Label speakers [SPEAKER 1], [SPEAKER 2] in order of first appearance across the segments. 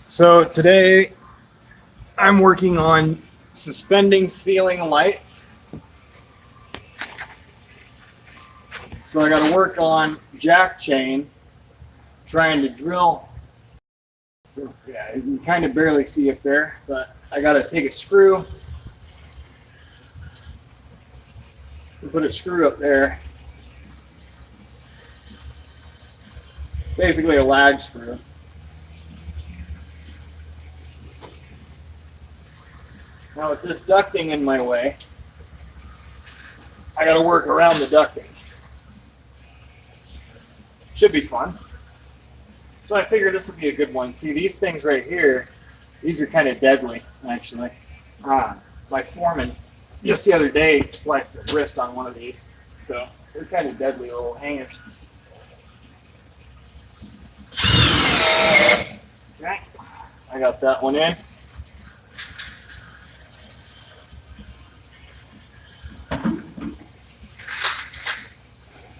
[SPEAKER 1] So today I'm working on suspending ceiling lights. So I got to work on jack chain, trying to drill. Yeah, you can kind of barely see it there, but I got to take a screw and put a screw up there. Basically a lag screw. Now with this ducting in my way, I got to work around the ducting. Should be fun. So I figured this would be a good one. See, these things right here, these are kind of deadly, actually. My foreman, just the other day, sliced his wrist on one of these. So they're kind of deadly little hangers. Okay, I got that one in.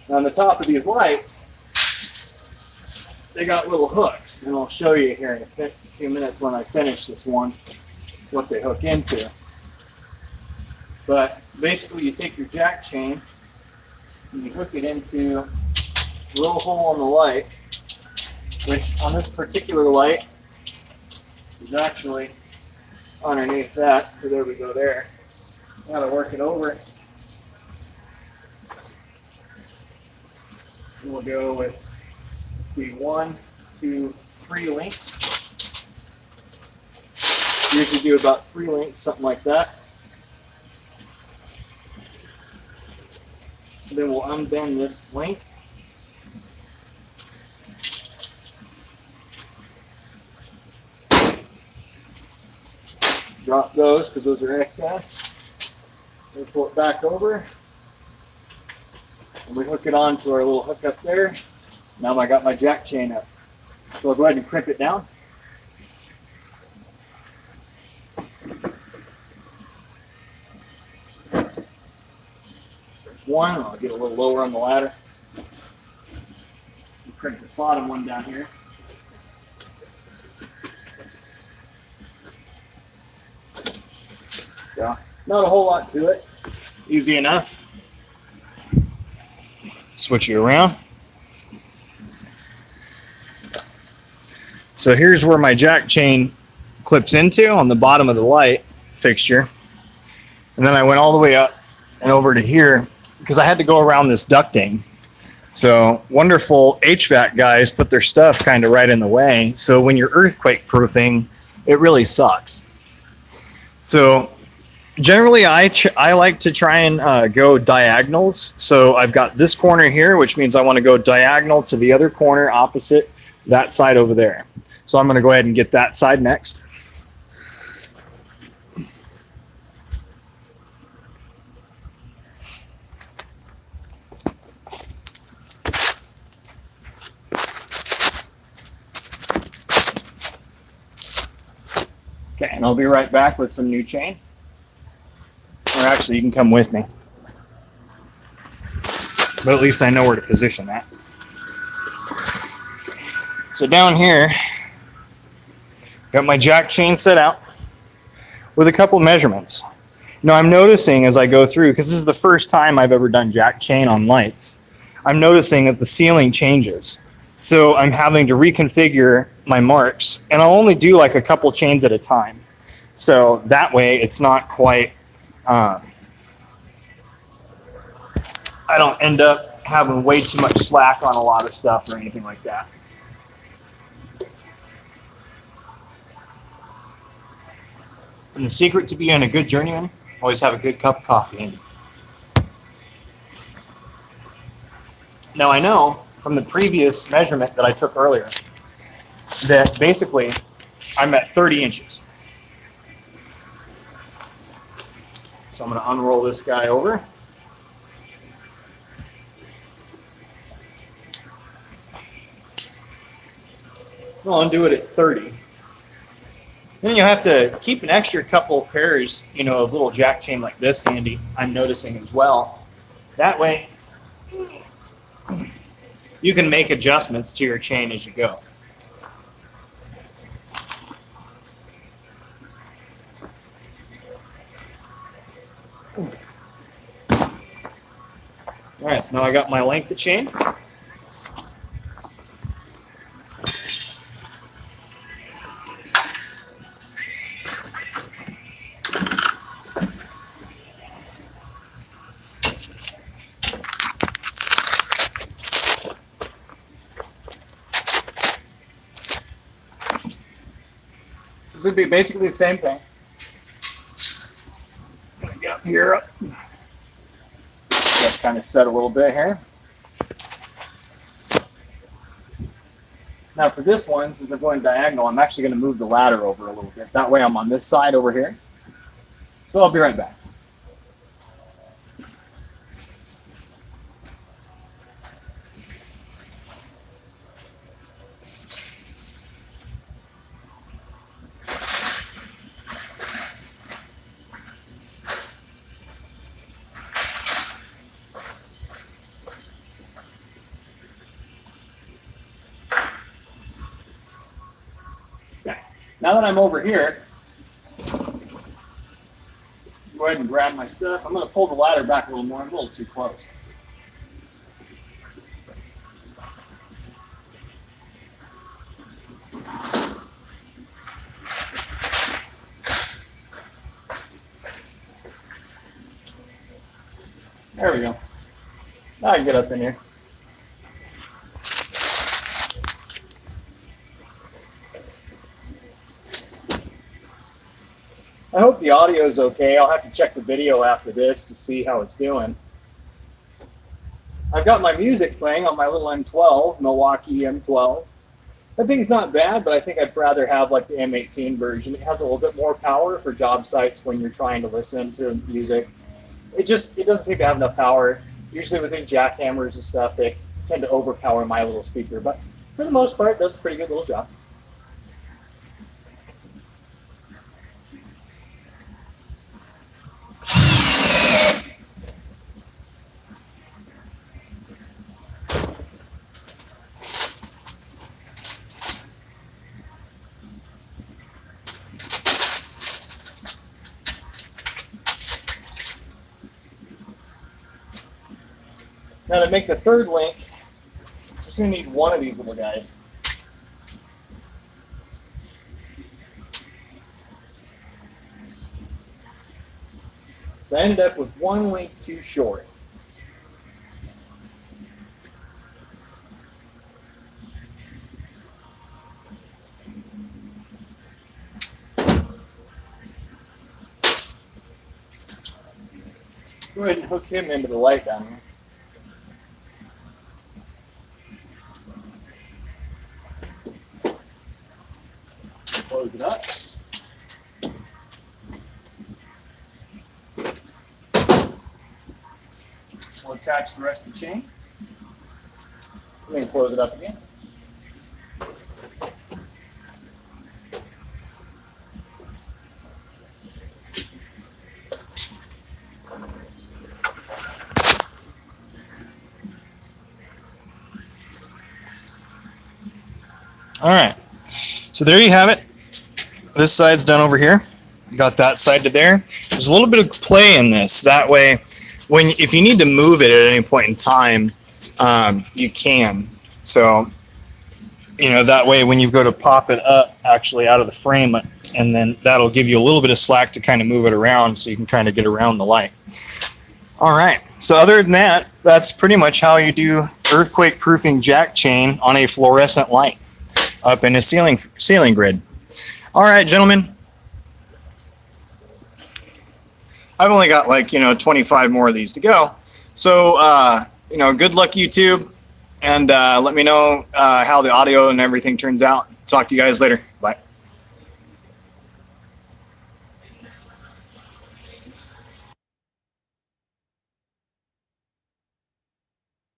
[SPEAKER 1] On the top of these lights, they got little hooks, and I'll show you here in a few minutes when I finish this one what they hook into. But basically you take your jack chain and you hook it into a little hole in the light, which on this particular light is actually underneath that. So there we go there. Now to work it over. And we'll go with, let's see, 1, 2, 3 links. Usually do about 3 links, something like that. And then we'll unbend this link. Drop those because those are excess. We'll pull it back over. And we hook it on to our little hook up there. Now I got my jack chain up. So I'll go ahead and crimp it down. There's one. I'll get a little lower on the ladder. We'll crimp this bottom one down here. Yeah, not a whole lot to it. Easy enough. Switch it around. So here's where my jack chain clips into on the bottom of the light fixture. And then I went all the way up and over to here because I had to go around this ducting. So wonderful HVAC guys put their stuff kind of right in the way. So when you're earthquake proofing, it really sucks. So generally, I like to try and go diagonals. So I've got this corner here, which means I want to go diagonal to the other corner opposite that side over there. So I'm going to go ahead and get that side next. Okay, and I'll be right back with some new chain. Or actually, you can come with me. But at least I know where to position that. So down here, got my jack chain set out with a couple measurements. Now I'm noticing as I go through, because this is the first time I've ever done jack chain on lights, I'm noticing that the ceiling changes. So I'm having to reconfigure my marks, and I'll only do like a couple chains at a time. So that way it's not quite, I don't end up having way too much slack on a lot of stuff or anything like that. And the secret to being a good journeyman, always have a good cup of coffee handy. Now I know from the previous measurement that I took earlier that basically I'm at 30 inches. So I'm going to unroll this guy over. I'll undo it at 30. Then you have to keep an extra couple pairs, of little jack chain like this handy, I'm noticing as well. That way, you can make adjustments to your chain as you go. All right, so now I got my length of chain. This would be basically the same thing. I'm gonna get up here. Just kind of set a little bit here. Now for this one, since I'm going diagonal, I'm actually going to move the ladder over a little bit. That way I'm on this side over here. So I'll be right back. Now that I'm over here, go ahead and grab my stuff. I'm going to pull the ladder back a little more. I'm a little too close. There we go. Now I can get up in here. I hope the audio is okay. I'll have to check the video after this to see how it's doing. I've got my music playing on my little M12, Milwaukee M12. That thing's not bad, but I think I'd rather have like the M18 version. It has a little bit more power for job sites when you're trying to listen to music. It doesn't seem to have enough power. Usually with jackhammers and stuff, they tend to overpower my little speaker, but for the most part, it does a pretty good little job. Now to make the third link, I'm just going to need one of these little guys. So I ended up with one link too short. Go ahead and hook him into the light down here. Close it up. We'll attach the rest of the chain. And then close it up again. All right, so there you have it. This side's done over here. You got that side to there. There's a little bit of play in this. That way, if you need to move it at any point in time, you can. So, that way when you go to pop it up actually out of the frame, and then that'll give you a little bit of slack to kind of move it around so you can kind of get around the light. All right, so other than that, that's pretty much how you do earthquake proofing jack chain on a fluorescent light up in a ceiling grid. All right, gentlemen. I've only got 25 more of these to go. So, good luck, YouTube. And let me know how the audio and everything turns out. Talk to you guys later. Bye.